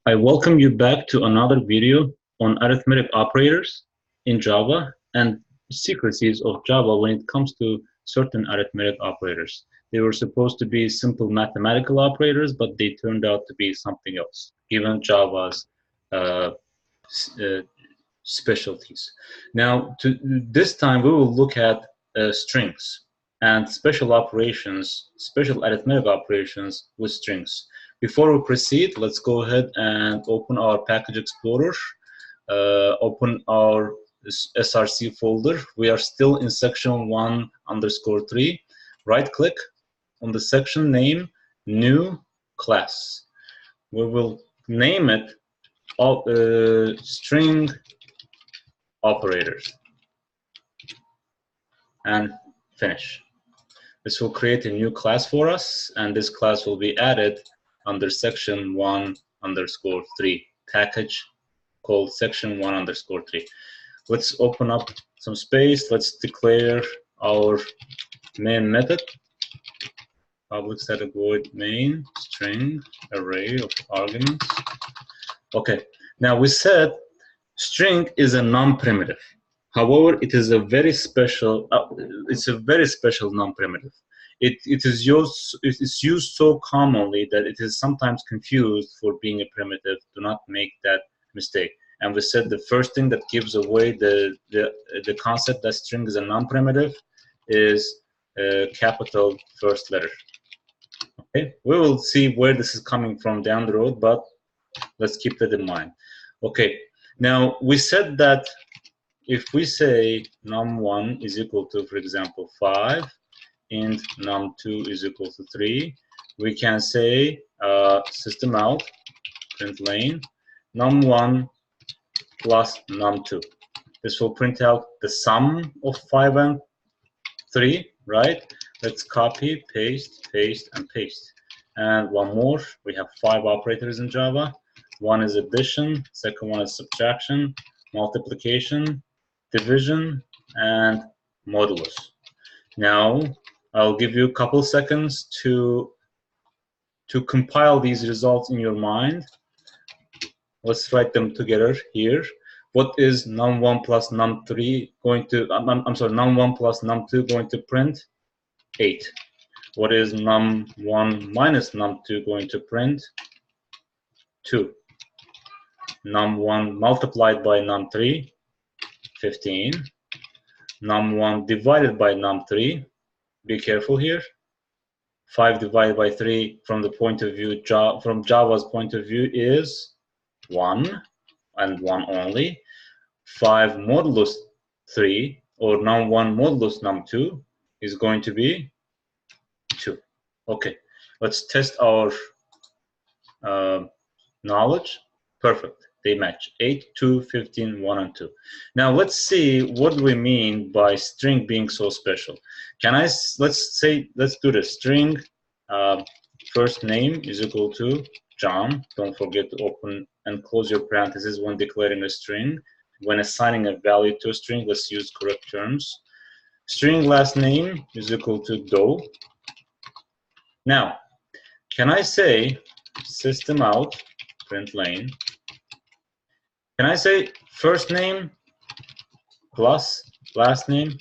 I welcome you back to another video on arithmetic operators in Java and secrecies of Java when it comes to certain arithmetic operators. They were supposed to be simple mathematical operators, but they turned out to be something else, given Java's uh, uh, specialties. Now, this time we will look at strings and special operations, special arithmetic operations with strings. Before we proceed, let's go ahead and open our package explorer, open our SRC folder. We are still in section 1_3. Right click on the section name, new class. We will name it string operators and finish. This will create a new class for us, and this class will be added under section 1_3 package called section 1_3. Let's open up some space. Let's declare our main method, public static void main string array of arguments. Okay, now we said string is a non-primitive. However, it is a very special. It's a very special non-primitive. It is used so commonly that it is sometimes confused for being a primitive. Do not make that mistake. And we said the first thing that gives away the concept that string is a non-primitive is capital first letter. Okay, we will see where this is coming from down the road, but let's keep that in mind. Okay, now we said that if we say num1 is equal to, for example, 5, and num2 is equal to 3, we can say system out, print lane, num1 plus num2. This will print out the sum of 5 and 3, right? Let's copy, paste, paste, and paste. And one more, we have 5 operators in Java. One is addition, second one is subtraction, multiplication, division, and modulus. Now, I'll give you a couple seconds to compile these results in your mind. Let's write them together here. What is num1 plus num3 going to, I'm sorry, num1 plus num2 going to print? 8. What is num1 minus num2 going to print? 2. Num1 multiplied by num3, 15. Num1 divided by num3, be careful here. 5 divided by 3 from the point of view, from Java's point of view is 1 and 1 only. 5 modulus 3 or num1 modulus num2 is going to be 2. Okay, let's test our knowledge. Perfect. They match 8, 2, 15, 1, and 2. Now let's see what we mean by string being so special. Let's do this. String first name is equal to John. Don't forget to open and close your parentheses when declaring a string. When assigning a value to a string, let's use correct terms. String last name is equal to Doe. Now, can I say system out, print lane, can I say first name plus last name?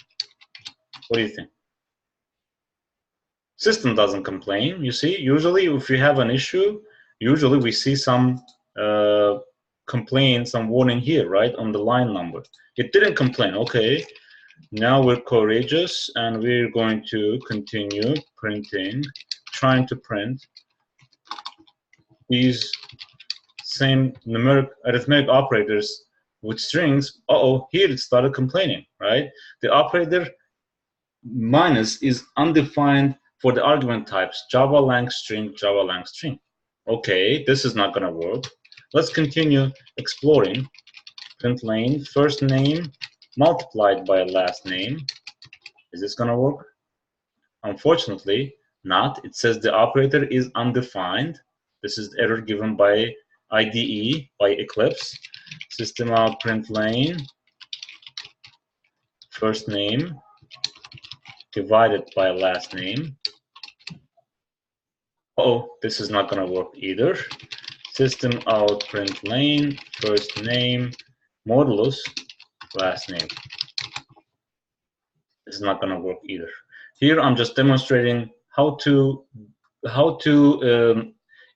What do you think? System doesn't complain. You see, usually if you have an issue, usually we see some complaint, some warning here, right, on the line number. It didn't complain. Okay, now we're courageous and we're going to continue printing, trying to print these same numeric arithmetic operators with strings. Uh-oh, here it started complaining, right? The operator minus is undefined for the argument types Java lang string, Java lang string. Okay, this is not gonna work. Let's continue exploring. Print lane, first name multiplied by last name. Is this gonna work? Unfortunately, not. It says the operator is undefined. This is the error given by IDE, by Eclipse. System out print lane, first name divided by last name. Oh, this is not going to work either. system out print lane, first name, modulus, last name. This is not going to work either. Here I'm just demonstrating how to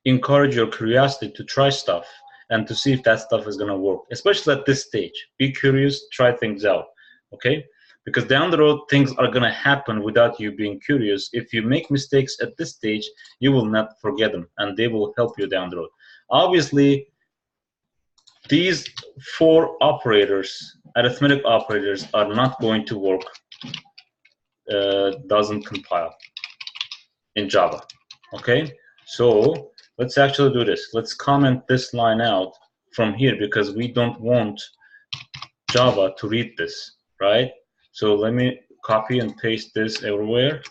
encourage your curiosity to try stuff and to see if that stuff is going to work, especially at this stage. Be curious, try things out, okay? Because down the road, things are going to happen without you being curious. If you make mistakes at this stage, you will not forget them, and they will help you down the road. Obviously, these 4 operators, arithmetic operators, are not going to work. Doesn't compile in Java, okay? So let's actually do this. Let's comment this line out from here because we don't want Java to read this, right? So let me copy and paste this everywhere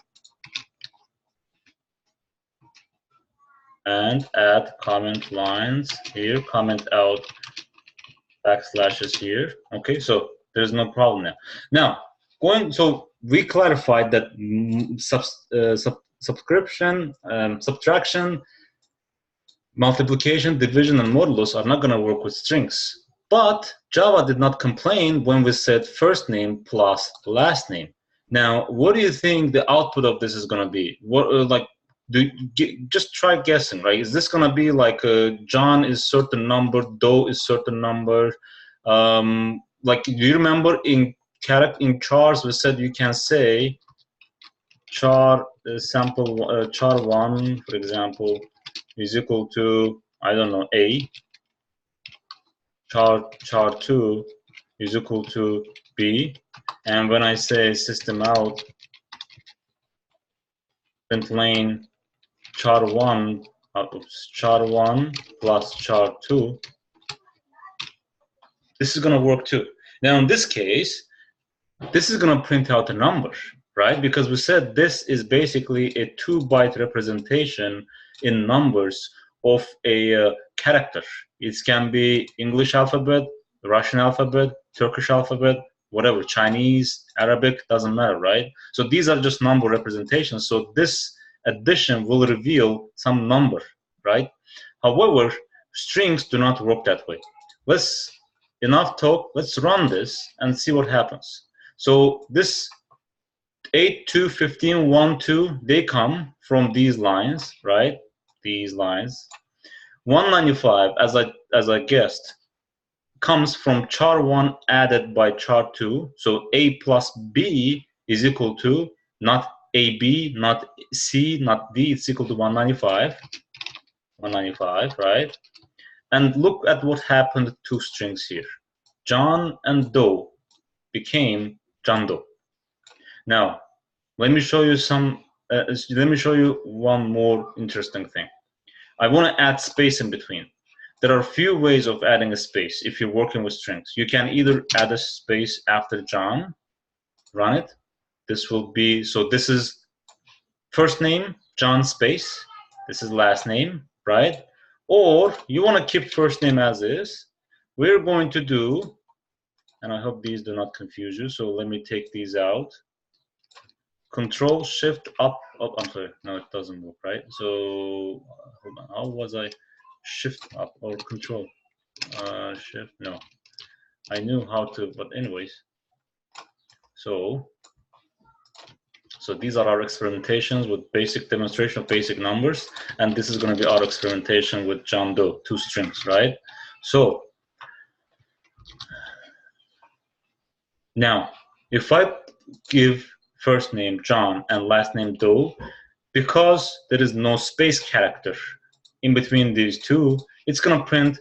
and add comment lines here, comment out backslashes here. Okay, so there's no problem now. So we clarified that subtraction, multiplication, division, and modulus are not going to work with strings. But Java did not complain when we said first name plus last name. Now, what do you think the output of this is going to be? What just try guessing, right? Is this going to be like John is certain number, Doe is certain number? Like, do you remember in chars we said you can say char sample char 1, for example, is equal to, I don't know, A. Char 2 is equal to B. And when I say system out print lane char 1 plus char 2, this is going to work too. Now in this case, this is going to print out a number, right? Because we said this is basically a 2-byte representation in numbers of a character. It can be English alphabet, Russian alphabet, Turkish alphabet, whatever, Chinese, Arabic, doesn't matter, right? So these are just number representations. So this addition will reveal some number, right? However, strings do not work that way. Enough talk, let's run this and see what happens. So this 8, 2, 15, 1, 2, they come from these lines, right? These lines. 195, as I guessed, comes from char 1 added by char 2. So A plus B is equal to not AB, not C, not D. It's equal to 195. 195, right? And look at what happened to 2 strings here. John and Doe became John Doe. Now, let me show you one more interesting thing. I want to add space in between. There are a few ways of adding a space if you're working with strings. You can either add a space after John, run it. This will be, so this is first name, John space. This is last name, right? Or you want to keep first name as is. We're going to do, and I hope these do not confuse you, so let me take these out. Control Shift up. I'm sorry, no, it doesn't work, right? So hold on, how was I? Shift up or Control? Shift, no. I knew how to, but anyways. So these are our experimentations with basic demonstration of basic numbers, and this is going to be our experimentation with John Doe, 2 strings, right? So now, if I give first name John and last name Doe, because there is no space character in between these two, it's going to print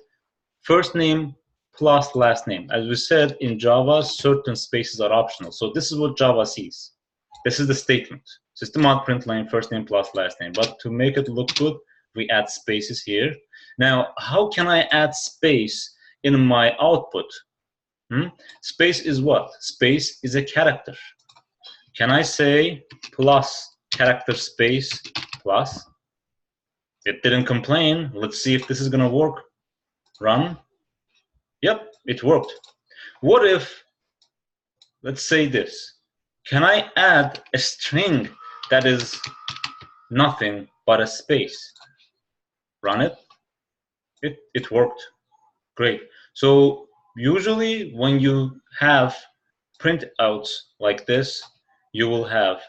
first name plus last name. As we said, in Java, certain spaces are optional. So this is what Java sees. This is the statement. System out print line first name plus last name. But to make it look good, we add spaces here. Now, how can I add space in my output? Space is what? Space is a character. Can I say plus character space plus? It didn't complain. Let's see if this is going to work. Run. Yep, it worked. What if, let's say this. Can I add a string that is nothing but a space? Run it. It worked. Great. So usually when you have printouts like this, you will have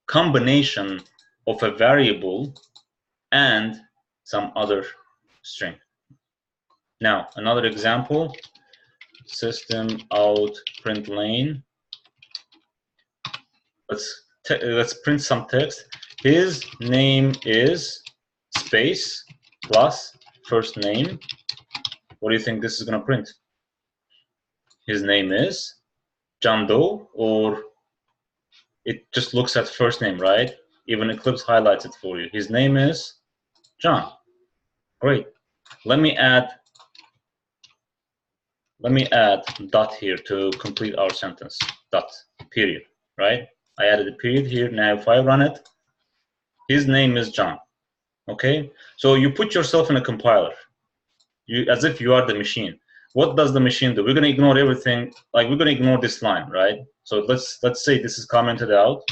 combination of a variable and some other string. Now, another example, system out println. Let's print some text. His name is space plus first name. What do you think this is going to print? His name is John Doe, or it just looks at first name, right? Even Eclipse highlights it for you. His name is John. Great. Let me add dot here to complete our sentence. Dot, period, right? I added a period here. Now if I run it, his name is John. Okay? So you put yourself in a compiler. As if you are the machine. What does the machine do? We're going to ignore everything. Like, we're going to ignore this line, right? So let's say this is commented out.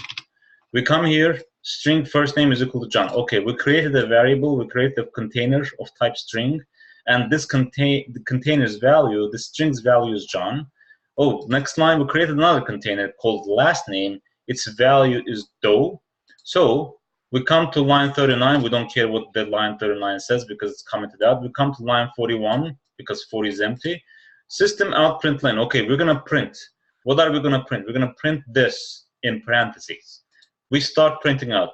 We come here, string first name is equal to John. Okay, we created a variable, we created a container of type string, and this the container's value, the string's value is John. Oh, next line, we created another container called last name. Its value is Doe. So we come to line 39. We don't care what the line 39 says because it's commented out. We come to line 41 because 40 is empty. System out println. Okay, we're going to print. What are we going to print? We're going to print this in parentheses. We start printing out.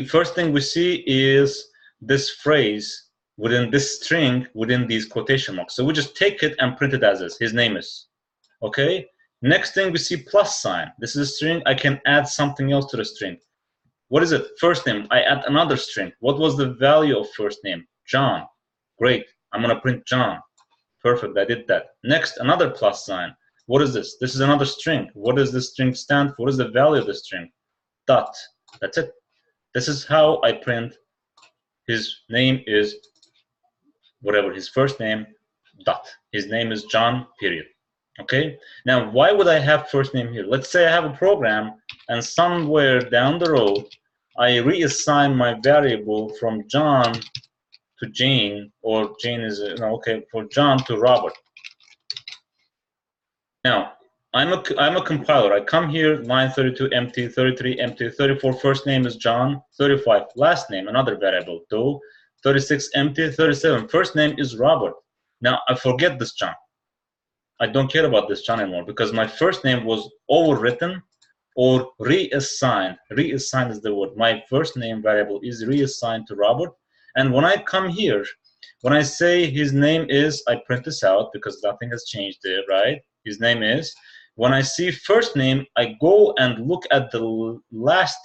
First thing we see is this phrase within this string within these quotation marks. So we just take it and print it as is. His name is. Okay. Next thing we see plus sign. This is a string. I can add something else to the string. What is it? First name. I add another string. What was the value of first name? John. Great. I'm going to print John. Perfect. I did that. Next, another plus sign. What is this? This is another string. What does this string stand for? What is the value of the string? Dot. That's it. This is how I print his name is whatever his first name, dot. His name is John, period. Okay? Now, why would I have first name here? Let's say I have a program and somewhere down the road, I reassign my variable from John to Jane, or Jane is, okay, for John to Robert. Now, I'm a compiler. I come here, line 32 empty, 33 empty, 34 first name is John, 35 last name, another variable, Doe, 36 empty, 37 first name is Robert. Now I forget this John. I don't care about this John anymore because my first name was overwritten or reassigned. Reassigned is the word. My first name variable is reassigned to Robert. And when I come here, when I say his name is, I print this out because nothing has changed there, right? His name is. When I see first name, I go and look at the last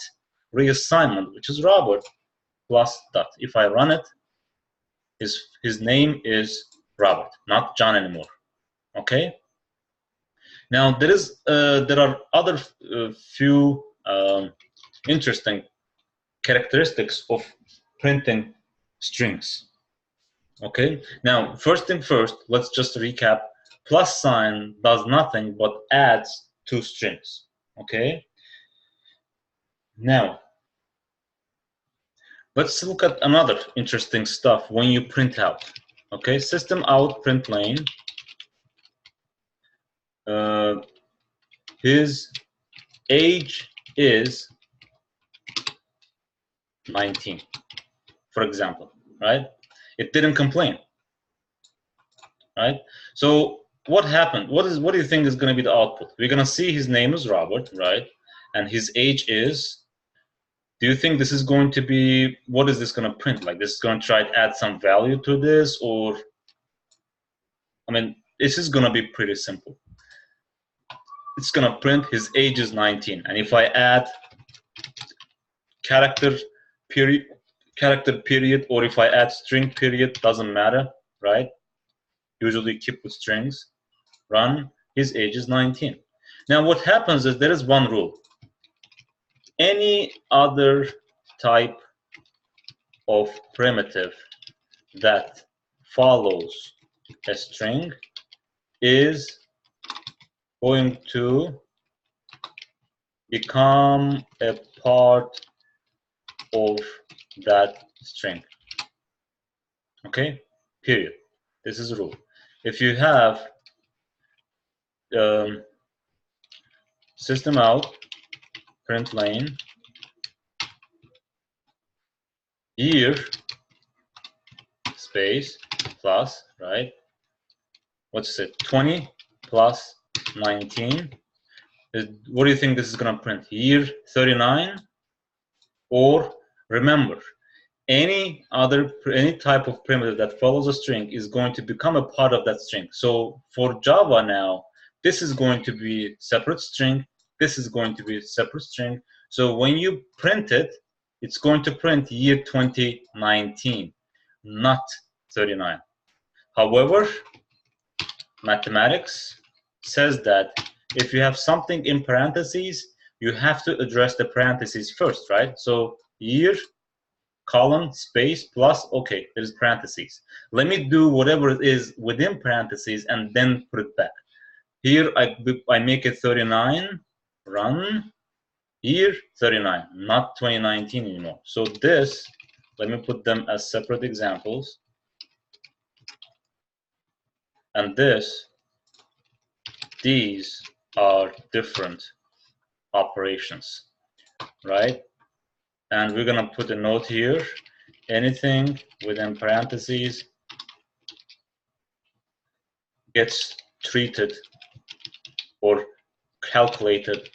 reassignment, which is Robert, plus dot. If I run it, his name is Robert, not John anymore. Okay. Now there are other few interesting characteristics of printing strings. Okay. Now, first thing first, let's just recap. Plus sign does nothing but adds two strings. Okay. Now, let's look at another interesting stuff when you print out. Okay, system out println. His age is 19, for example, right? It didn't complain, right? So what happened? What do you think is going to be the output? We're going to see his name is Robert, right? And his age is. Do you think this is going to be, what is this going to print? Like, this is going to try to add some value to this, or, I mean, this is going to be pretty simple. It's going to print his age is 19. And if I add character period, or if I add string period, doesn't matter, right? Usually keep with strings. Run, his age is 19. Now what happens is there is one rule. Any other type of primitive that follows a string is going to become a part of that string. Okay, period. This is a rule. If you have system out, print lane, year, space, plus, right? What's it? 20 plus 19. What do you think this is going to print? Year 39? Or remember, any type of primitive that follows a string is going to become a part of that string. So for Java now, this is going to be separate string. This is going to be a separate string. So when you print it, it's going to print year 2019, not 39. However, mathematics says that if you have something in parentheses, you have to address the parentheses first, right? So year, colon, space, plus, okay, there's parentheses. Let me do whatever it is within parentheses and then put it back. Here, I make it 39, run, year 39, not 2019 anymore. So this, let me put them as separate examples. And these are different operations, right? And we're gonna put a note here. Anything within parentheses gets treated or calculated,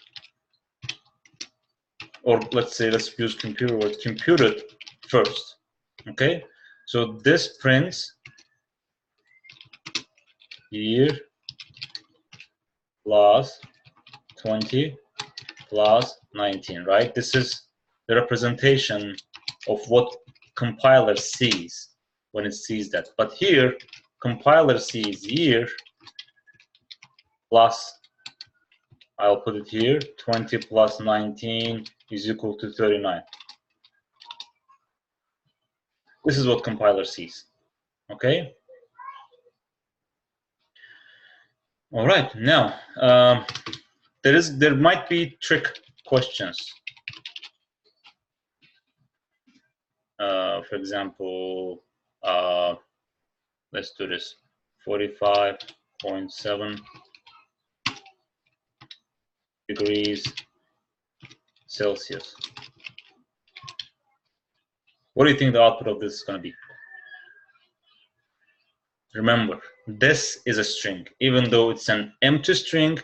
or let's use computer word, computed first. Okay, so this prints year plus 20 plus 19, right? This is the representation of what compiler sees when it sees that. But here, compiler sees year plus, I'll put it here, 20 plus 19 is equal to 39. This is what compiler sees, okay? All right, now, there might be trick questions. For example, let's do this, 45.7 degrees Celsius. What do you think the output of this is going to be? Remember, this is a string. Even though it's an empty string,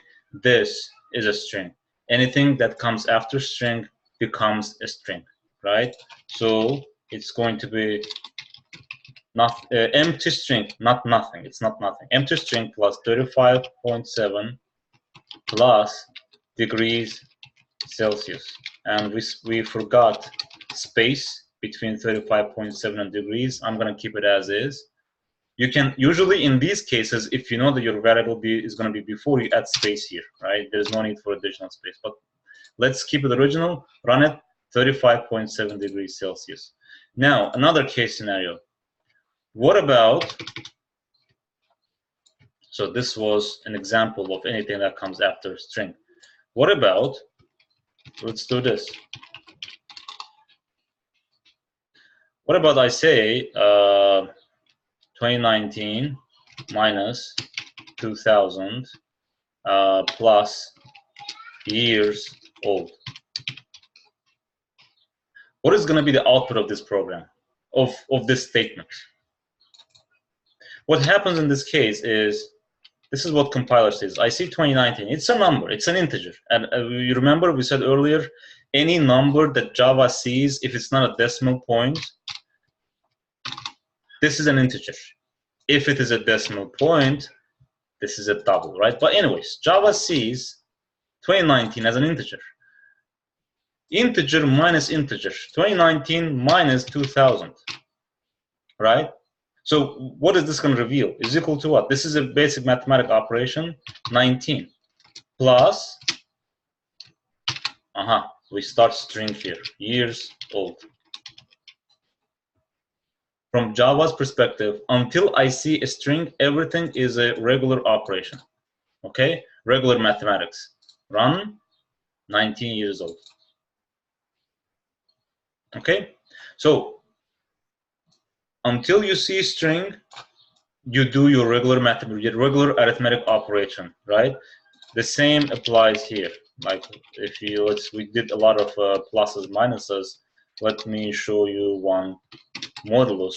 this is a string. Anything that comes after string becomes a string, right? So it's going to be not empty string, not nothing. It's not nothing. Empty string plus 35.7 plus degrees Celsius. And we forgot space between 35.7 and degrees. I'm going to keep it as is. You can usually in these cases, if you know that your variable is going to be before, you add space here, right? There's no need for additional space. But let's keep it original, run it, 35.7 degrees Celsius. Now, another case scenario. What about, so this was an example of anything that comes after string. What about, let's do this. What about I say 2019 minus 2000 plus years old? What is going to be the output of this program, of this statement? What happens in this case is, this is what compiler says. I see 2019. It's a number. It's an integer. And you remember we said earlier, any number that Java sees, if it's not a decimal point, this is an integer. If it is a decimal point, this is a double, right? But anyways, Java sees 2019 as an integer. Integer minus integer, 2019 minus 2000, right? So what is this going to reveal? Is equal to what? This is a basic mathematical operation, 19 plus, we start string here, years old. From Java's perspective, until I see a string, everything is a regular operation, okay? Regular mathematics. Run, 19 years old. Okay, so until you see string, you do your regular arithmetic operation, right? The same applies here. Like if we did a lot of pluses, minuses. Let me show you one modulus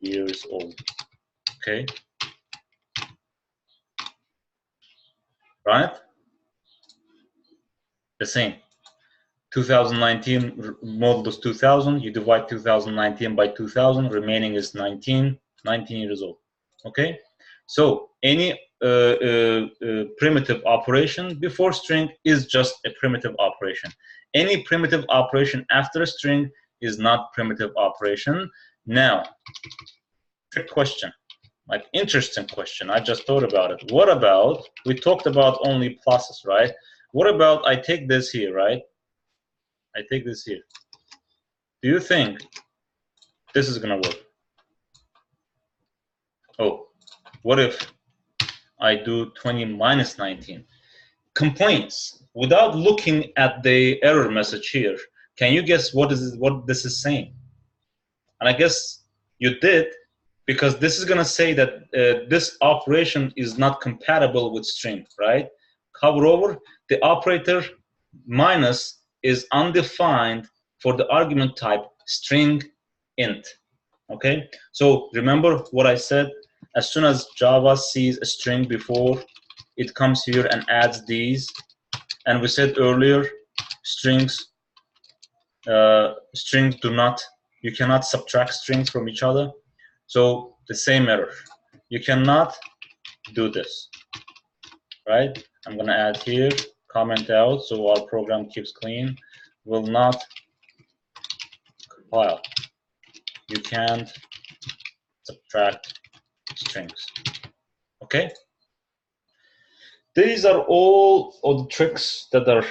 years old. Okay, right? The same. 2019 modulus 2000. You divide 2019 by 2000. Remaining is 19 years old. Okay, so any primitive operation before string is just a primitive operation. Any primitive operation after a string is not primitive operation. Now, trick question, like interesting question. I just thought about it. What about, we talked about only pluses, right? What about I take this here, right? I take this here. Do you think this is gonna work? Oh, what if I do 20 minus 19? Complaints. Without looking at the error message here, can you guess what this is saying? And I guess you did, because this is gonna say that this operation is not compatible with string, right? Cover over, the operator minus is undefined for the argument type string int. Okay, so remember what I said. As soon as Java sees a string before, it comes here and adds these. And we said earlier, strings do not, you cannot subtract strings from each other. So the same error, you cannot do this, right? I'm gonna add here, comment out, so our program keeps clean. Will not compile. You can't subtract strings. Okay? These are all of the tricks that are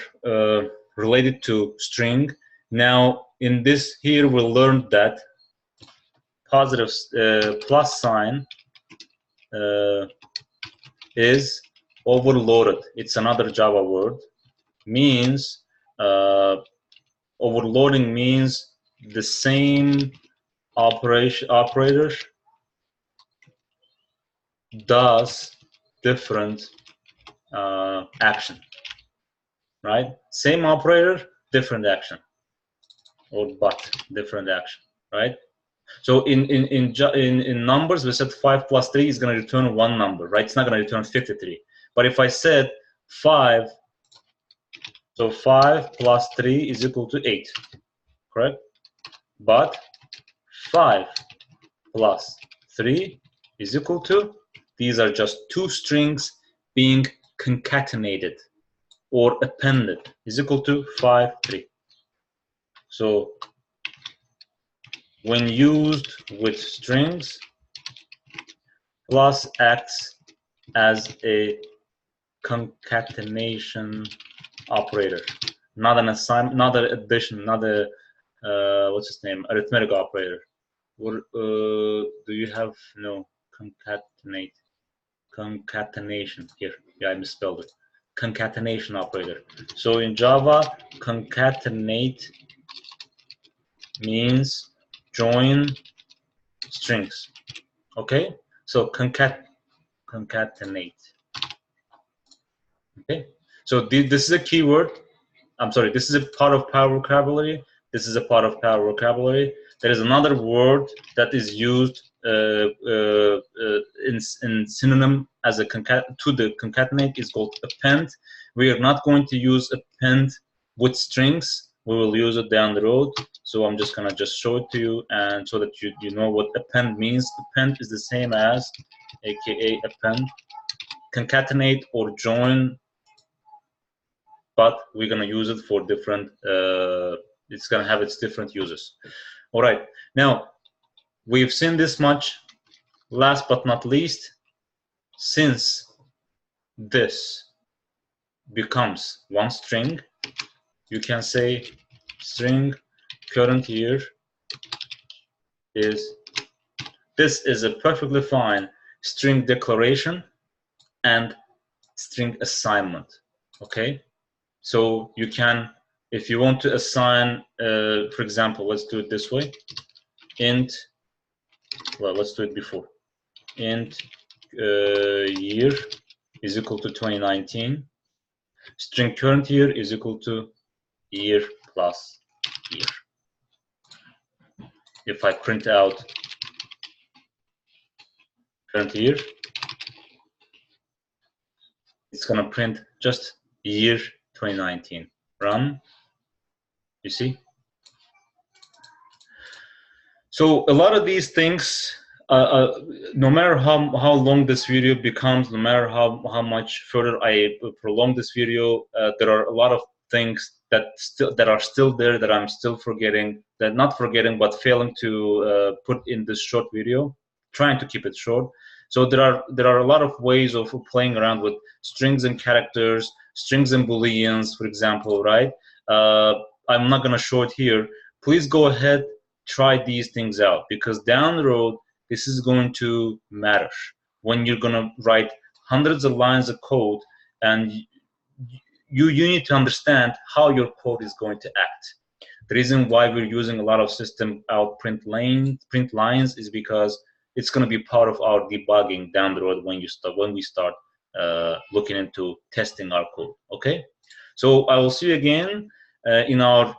related to string. Now, in this here, we'll learn that positive plus sign is overloaded. It's another Java word. Means overloading means the same operator does different action, right? Same operator, different action, or but different action, right? So in numbers, we said 5 plus 3 is going to return one number, right? It's not going to return 53. But if I said 5, so 5 plus 3 is equal to 8, correct? But 5 plus 3 is equal to, these are just two strings being concatenated or appended, is equal to 5, 3. So when used with strings, plus acts as a concatenation operator, not an assignment, not an addition, not a what's its name, arithmetic operator. What do you have? No, concatenation here. Yeah, I misspelled it. Concatenation operator. So in Java, concatenate means join strings. Okay, so concatenate. Okay, so this is a keyword. I'm sorry, this is a part of power vocabulary. This is a part of power vocabulary. There is another word that is used in synonym as a to the concatenate, is called append. We are not going to use append with strings. We will use it down the road. So I'm just gonna show it to you, and so that you know what append means. Append is the same as, aka append, concatenate or join, but we're gonna use it for different, it's gonna have its different uses. All right, now we've seen this much. Last but not least, since this becomes one string, you can say string current year is, this is a perfectly fine string declaration and string assignment. Okay, so you can, if you want to assign, for example, let's do it this way. int, well, let's do it before. Int year is equal to 2019. String current year is equal to year plus year. If I print out current year, it's going to print just year 2019. Run. You see? So a lot of these things, no matter how long this video becomes, no matter how much further I prolong this video, there are a lot of things that are still there that I'm still forgetting, that not forgetting but failing to put in this short video, trying to keep it short. So there are a lot of ways of playing around with strings and characters, strings and booleans, for example, right? I'm not gonna show it here. Please go ahead, try these things out, because down the road this is going to matter when you're going to write hundreds of lines of code, and you need to understand how your code is going to act. The reason why we're using a lot of system out print lines is because it's going to be part of our debugging down the road when we start looking into testing our code. Okay, so I will see you again in our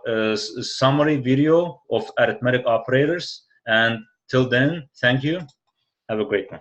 summary video of arithmetic operators, and till then, thank you. Have a great one.